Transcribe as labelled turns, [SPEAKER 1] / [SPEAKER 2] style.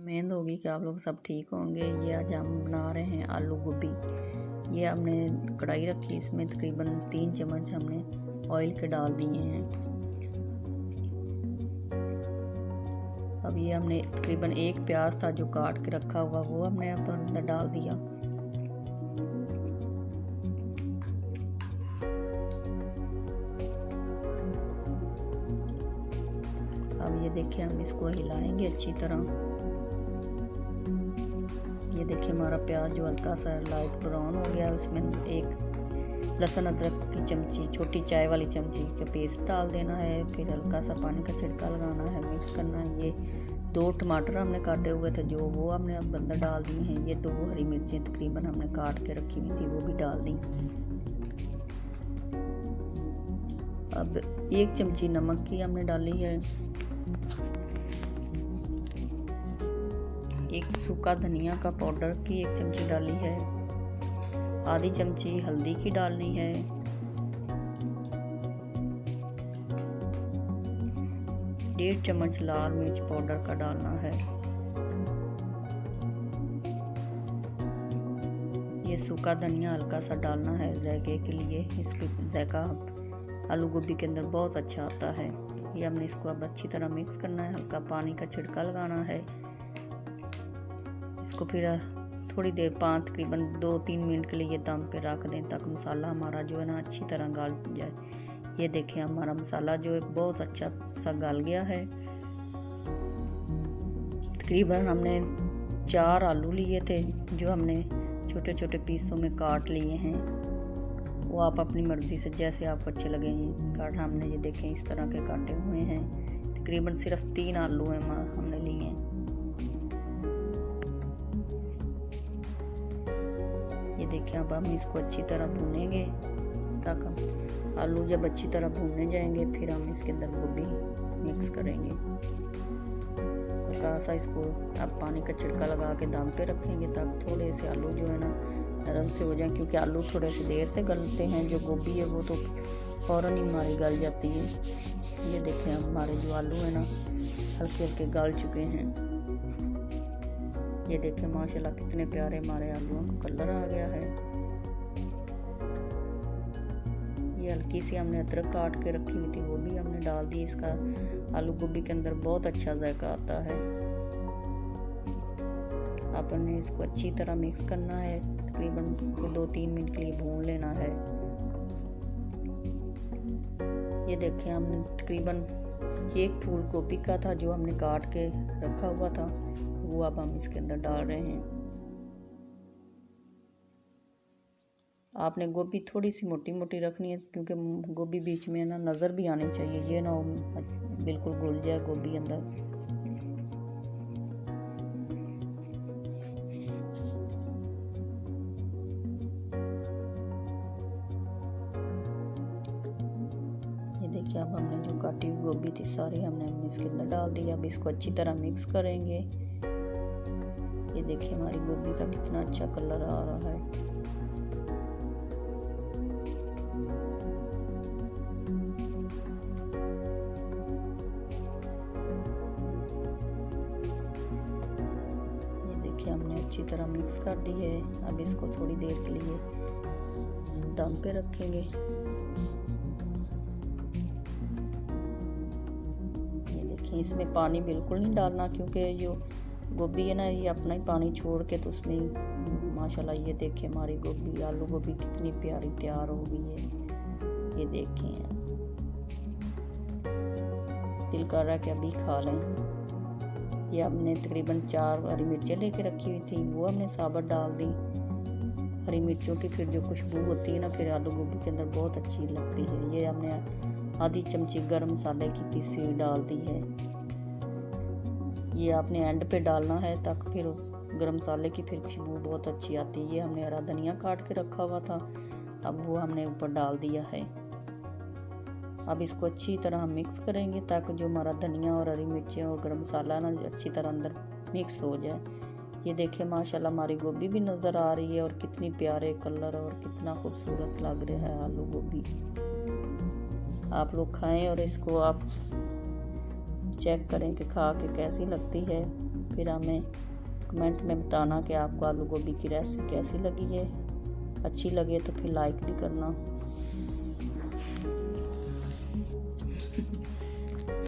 [SPEAKER 1] उम्मीद होगी कि आप लोग सब ठीक होंगे। ये आज हम बना रहे हैं आलू गोभी। ये हमने कढ़ाई रखी, इसमें तकरीबन 3 चम्मच हमने ऑयल के डाल दिए हैं। अब ये हमने तकरीबन 1 प्याज था जो काट के रखा हुआ, वो हमने अब अंदर डाल दिया। अब ये देखिए हम इसको हिलाएंगे अच्छी तरह। ये देखिए हमारा प्याज जो हल्का सा लाइट ब्राउन हो गया, उसमें एक लहसुन अदरक की चमची, छोटी चाय वाली चमची का पेस्ट डाल देना है। फिर हल्का सा पानी का छिड़का लगाना है, मिक्स करना है। ये 2 टमाटर हमने काटे हुए थे जो, वो हमने अब अंदर डाल दिए हैं। ये 2 हरी मिर्चें तकरीबन हमने काट के रखी हुई थी, वो भी डाल दी। अब 1 चमची नमक की हमने डाली है। एक सूखा धनिया का पाउडर की 1 चमची डाली है। आधी चमची हल्दी की डालनी है। डेढ़ चम्मच लाल मिर्च पाउडर का डालना है। ये सूखा धनिया हल्का सा डालना है जायके के लिए, इसके जायका आलू गोभी के अंदर बहुत अच्छा आता है। ये हमने इसको अब अच्छी तरह मिक्स करना है। हल्का पानी का छिड़का लगाना है। इसको फिर थोड़ी देर तकरीबन 2-3 मिनट के लिए ये दम पे रख दें ताकि मसाला हमारा जो है ना अच्छी तरह गल जाए। ये देखें हमारा मसाला जो है बहुत अच्छा सा गल गया है। तकरीबन हमने 4 आलू लिए थे जो हमने छोटे छोटे पीसों में काट लिए हैं। वो आप अपनी मर्ज़ी से जैसे आपको अच्छे लगे काट। हमने ये देखें इस तरह के काटे हुए हैं। तकरीबन सिर्फ 3 आलू हैं हमने लिए हैं। ये देखिए अब हम इसको अच्छी तरह भूनेंगे ताकि आलू जब अच्छी तरह भूनने जाएंगे फिर हम इसके अंदर गोभी मिक्स करेंगे। हल्का सा इसको अब पानी का छिड़का लगा के दम पे रखेंगे ताकि थोड़े से आलू जो है ना नरम से हो जाए, क्योंकि आलू थोड़े से देर से गलते हैं। जो गोभी है वो तो फ़ौरन ही हमारी गल जाती है। ये देखें अब हमारे जो आलू है ना हल्के हल्के गल चुके हैं। ये देखें माशाल्लाह कितने प्यारे हमारे आलूओं का कलर आ गया है। ये हल्की सी हमने अदरक काट के रखी हुई थी, वो भी हमने डाल दी। इसका आलू गोभी के अंदर बहुत अच्छा जायका आता है। आपने इसको अच्छी तरह मिक्स करना है। तकरीबन 2-3 मिनट के लिए भून लेना है। ये देखें हमने तकरीबन 1 फूल गोभी का था जो हमने काट के रखा हुआ था, वो अब हम इसके अंदर डाल रहे हैं। आपने गोभी थोड़ी सी मोटी मोटी रखनी है क्योंकि गोभी बीच में ना नज़र भी आनी चाहिए, ये ना बिल्कुल घुल जाए गोभी अंदर। ये देखिए अब हमने जो काटी हुई गोभी थी सारी हमने इसके अंदर डाल दी। अब इसको अच्छी तरह मिक्स करेंगे। ये देखिए हमारी गोभी का कितना अच्छा कलर आ रहा है। ये देखिए हमने अच्छी तरह मिक्स कर दी है। अब इसको थोड़ी देर के लिए दम पे रखेंगे। ये देखिए इसमें पानी बिल्कुल नहीं डालना क्योंकि जो गोभी है ना ये अपना ही पानी छोड़ के, तो उसमें माशाल्लाह ये देखिए हमारी गोभी आलू गोभी कितनी प्यारी तैयार हो गई है। ये देखें दिल कर रहा है कि अभी खा लें। ये हमने तकरीबन 4 हरी मिर्चें लेके रखी हुई थी, वो हमने साबुत डाल दी। हरी मिर्चों की फिर जो खुशबू होती है ना फिर आलू गोभी के अंदर बहुत अच्छी लगती है। ये हमने आधी चमची गरम मसाले की पीसी हुई डाल दी है। ये आपने एंड पे डालना है ताकि फिर गरम मसाले की फिर खुशबू बहुत अच्छी आती है। ये हमने हरा धनिया काट के रखा हुआ था, अब वो हमने ऊपर डाल दिया है। अब इसको अच्छी तरह हम मिक्स करेंगे ताकि जो हमारा धनिया और हरी मिर्चें और गरम मसाला ना अच्छी तरह अंदर मिक्स हो जाए। ये देखिए माशाल्लाह हमारी गोभी भी नज़र आ रही है और कितनी प्यारे कलर और कितना खूबसूरत लग रहा है आलू गोभी। आप लोग खाएं और इसको आप चेक करें कि खा के कैसी लगती है। फिर हमें कमेंट में बताना कि आपको आलू गोभी की रेसिपी कैसी लगी है। अच्छी लगे तो फिर लाइक भी करना।